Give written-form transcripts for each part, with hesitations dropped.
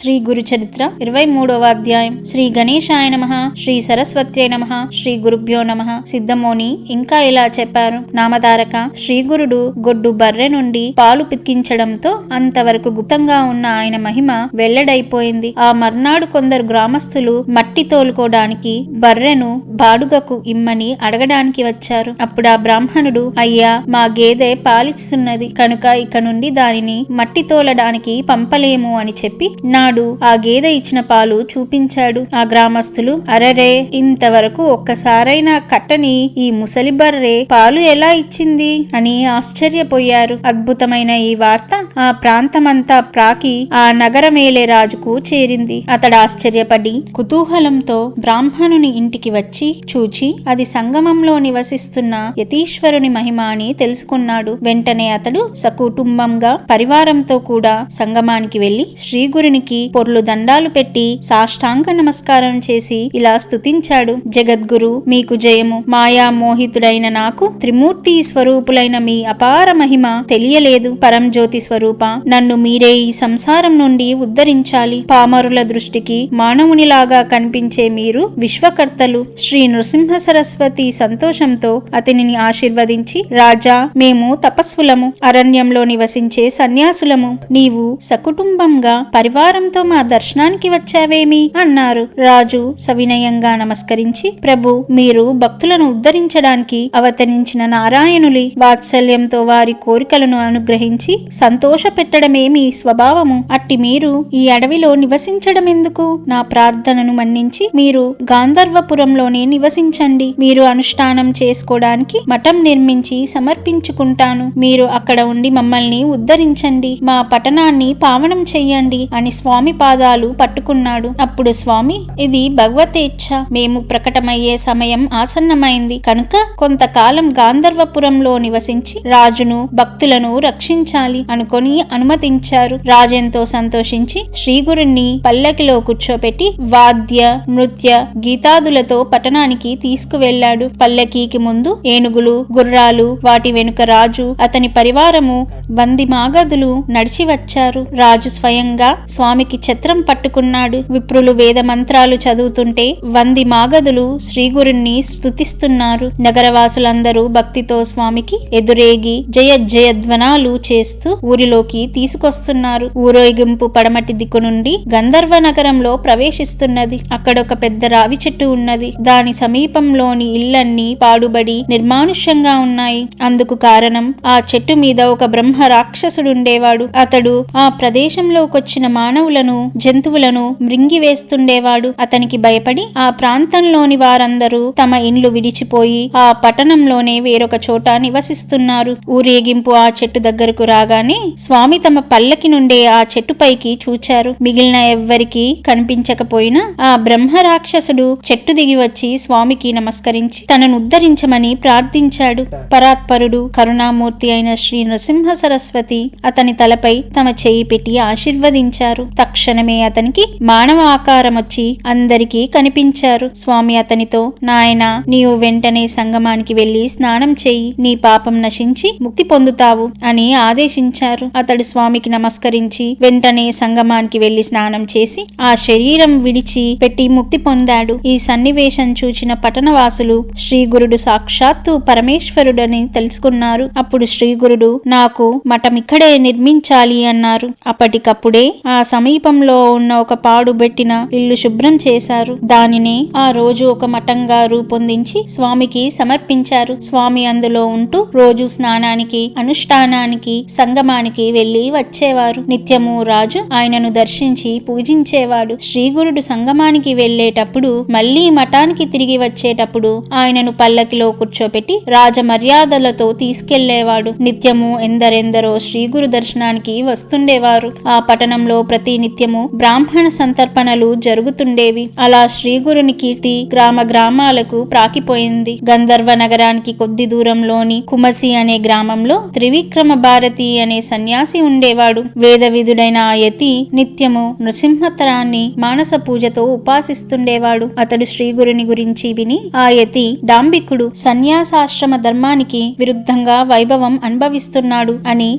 శ్రీ గురు చరిత్ర 23వ అధ్యాయం. శ్రీ గణేశాయ నమః, శ్రీ సరస్వత్యై నమః, శ్రీ గురుభ్యో నమః. సిద్ధమోని ఇంకా ఇలా చెప్పారు. నామధారక శ్రీగురుడు గొడ్డు బర్రె నుండి పాలు పితికించడంతో అంతవరకు గుప్తంగా ఉన్న ఆయన మహిమ వెల్లడైపోయింది. ఆ మర్నాడు కొందరు గ్రామస్తులు మట్టి తోలుకోవడానికి బర్రెను బాడుగకు ఇమ్మని అడగడానికి వచ్చారు. అప్పుడు ఆ బ్రాహ్మణుడు, అయ్యా, మా గేదె పాలిస్తున్నది కనుక ఇక నుండి దానిని మట్టి తోలడానికి పంపలేము అని చెప్పి నాడు ఆ గేదె ఇచ్చిన పాలు చూపించాడు. ఆ గ్రామస్తులు, అరరే, ఇంతవరకు ఒక్కసారైనా కట్టని ఈ ముసలి బర్రె పాలు ఎలా ఇచ్చింది అని ఆశ్చర్యపోయారు. అద్భుతమైన ఈ వార్త ఆ ప్రాంతమంతా ప్రాకి ఆ నగరమేలే రాజుకు చేరింది. అతడు ఆశ్చర్యపడి కుతూహలంతో బ్రాహ్మణుని ఇంటికి వచ్చి చూచి అది సంగమంలో నివసిస్తున్న యతీశ్వరుని మహిమ అని తెలుసుకున్నాడు. వెంటనే అతడు సకుటుంబంగా పరివారంతో కూడా సంగమానికి వెళ్లి శ్రీగురునికి పొర్లు దండాలు పెట్టి సాష్టాంగ నమస్కారం చేసి ఇలా స్తుతించాడు. జగద్గురు, మీకు జయము. మాయా మోహితుడైన నాకు త్రిమూర్తి స్వరూపులైన మీ అపార మహిమ తెలియలేదు. పరంజ్యోతి స్వరూప, నన్ను మీరే ఈ సంసారం నుండి ఉద్ధరించాలి. పామరుల దృష్టికి మానవునిలాగా కనిపించే మీరు విశ్వకర్తలు. శ్రీ నృసింహ సరస్వతి సంతోషంతో అతనిని ఆశీర్వదించి, రాజా, మేము తపస్సులము, అరణ్యంలో నివసించే సన్యాసులము. నీవు సకుటుంబంగా పరివారంతో మా దర్శనానికి వచ్చావేమి అన్నారు. రాజు సవినయంగా నమస్కరించి, ప్రభు, మీరు భక్తులను ఉద్ధరించడానికి అవతరించిన నారాయణులి. వాత్సల్యంతో వారి కోరికలను అనుగ్రహించి సంతోష పెట్టడమే మీ స్వభావము. అట్టి మీరు ఈ అడవిలో నివసించడం ఎందుకు? నా ప్రార్థనను మన్నించి మీరు గాంధర్వపురంలోనే నివసించండి. మీరు అనుష్ఠానం చేసుకోవడానికి మఠం నిర్మించి సమర్పించుకుంటాను. మీరు అక్కడ ఉండి మమ్మల్ని ఉద్ధరించండి, మా పట్టణాన్ని పావనం చెయ్యండి అని స్వామి పాదాలు పట్టుకున్నాడు. అప్పుడు స్వామి, ఇది భగవతేచ్ఛ. మేము ప్రకటమయ్యే సమయం ఆసన్నమైంది కనుక కొంతకాలం గాంధర్వపురంలో నివసించి రాజును భక్తులను రక్షించాలి అనుకొని అనుమతించారు. రాజెంతో సంతోషించి శ్రీగురుణ్ణి పల్లకిలో కూర్చోపెట్టి వాద్య నృత్య గీతాదులతో పట్టణానికి తీసుకువెళ్లాడు. పల్లకీకి ముందు ఏనుగులు, గుర్రాలు, వాటి వెనుక రాజు, అతని పరివారము, వంది మాగదులు నడిచి వచ్చారు. రాజు స్వయంగా స్వామికి ఛత్రం పట్టుకున్నాడు. విప్రులు వేద మంత్రాలు చదువుతుంటే వంది మాగదులు శ్రీగురుణ్ణి స్తుతిస్తున్నారు. నగరవాసులందరూ భక్తితో స్వామికి ఎదురేగి జయ జయధ్వనాలు చేస్తూ ఊరిలోకి తీసుకొస్తున్నారు. ఊరేగింపు పడమటి దిక్కు నుండి గంధర్వ నగరంలో ప్రవేశిస్తున్నది. అక్కడొక పెద్ద రావి చెట్టు ఉన్నది. దాని సమీపంలోని ఇళ్లన్నీ పాడుబడి నిర్మానుష్యంగా ఉన్నాయి. అందుకు కారణం, ఆ చెట్టు మీద ఒక బ్రహ్మ రాక్షసుడుండేవాడు. అతడు ఆ ప్రదేశంలోకొచ్చిన మానవులను, జంతువులను మృంగివేస్తుండేవాడు. అతనికి భయపడి ఆ ప్రాంతంలోని వారందరూ తమ ఇండ్లు విడిచిపోయి ఆ పట్టణంలోనే వేరొక చోట నివసిస్తున్నారు. ఊరేగింపు ఆ చెట్టు దగ్గరకు రాగానే స్వామి తమ పల్లకి నుండే ఆ చెట్టుపైకి చూచారు. మిగిలిన ఎవ్వరికి కనిపించకపోయినా ఆ బ్రహ్మ రాక్షసుడు చెట్టు దిగి వచ్చి స్వామికి నమస్కరించి తనను ఉద్ధరించమని ప్రార్థించాడు. పరాత్పరుడు, కరుణామూర్తి అయిన శ్రీ నృసింహ సరస్వతి అతని తలపై తమ చేయి పెట్టి ఆశీర్వదించారు. తక్షణమే అతనికి మానవ ఆకారం వచ్చి అందరికీ కనిపించారు. స్వామి అతనితో, నాయనా, నీవు వెంటనే సంగమానికి వెళ్లి స్నానం చేయి, నీ పాపం నశించి ముక్తి పొందుతావు అని ఆదేశించారు. అతడు స్వామికి నమస్కరించి వెంటనే సంగమానికి వెళ్లి స్నానం చేసి ఆ శరీరం విడిచి పెట్టి ముక్తి పొందాడు. ఈ సన్నివేశం చూచిన పట్టణవాసులు శ్రీగురుడు సాక్షాత్తు పరమేశ్వరుడని తెలుసుకున్నారు. అప్పుడు శ్రీగురుడు, నాకు మఠమిక్కడే నిర్మించాలి అన్నారు. అప్పటికప్పుడే ఆ సమీపంలో ఉన్న ఒక పాడుబెట్టిన ఇల్లు శుభ్రం చేశారు. దానినే ఆ రోజు ఒక మఠంగా రూపొందించి స్వామికి సమర్పించారు. స్వామి అందులో ఉంటూ రోజు స్నానానికి, అనుష్ఠానానికి, సంగమానికి వెళ్లి వచ్చేవారు. నిత్యము రాజు ఆయనను దర్శించి పూజించేవాడు. శ్రీగురుడు సంగమానికి వెళ్లేటప్పుడు, మళ్లీ మఠానికి తిరిగి వచ్చేటప్పుడు ఆయనను పల్లకిలో కూర్చోపెట్టి రాజమర్యాదలతో తీసుకెళ్లేవాడు. నిత్యము ఎందరెందరో శ్రీగురు దర్శనానికి వస్తుండేవారు. ఆ పట్టణంలో ప్రతి నిత్యము బ్రాహ్మణ సంతర్పణలు జరుగుతుండేవి. అలా శ్రీగురుని కీర్తి గ్రామ గ్రామాలకు ప్రాకిపోయింది. గంధర్వ నగరానికి కొద్ది దూరంలోని కుమసి అనే గ్రామంలో త్రివిక్రమ భారతి అనే సన్యాసి ఉండేవాడు. వేద విధుడైన ఆ యతి నిత్యము నృసింహతరాన్ని మానస పూజతో ఉపాసిస్తుండేవాడు. అతడు శ్రీగురుని గురించి విని ఆ యతి డాంబికుడు, సన్యాసాశ్రమ ధర్మానికి విరుద్ధంగా వైభవం అనుభవిస్తున్నాడు అని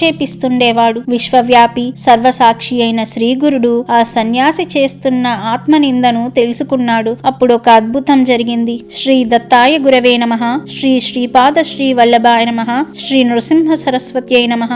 ఆక్షేపిస్తుండేవాడు. విశ్వవ్యాపి సర్వసాక్షి అయిన శ్రీగురుడు ఆ సన్యాసి చేస్తున్న ఆత్మనిందను తెలుసుకున్నాడు. అప్పుడు ఒక అద్భుతం జరిగింది. శ్రీ దత్తాయ గురవే నమః, శ్రీ శ్రీపాద శ్రీ వల్లభాయ నమః, శ్రీ నృసింహ సరస్వత్యై నమః.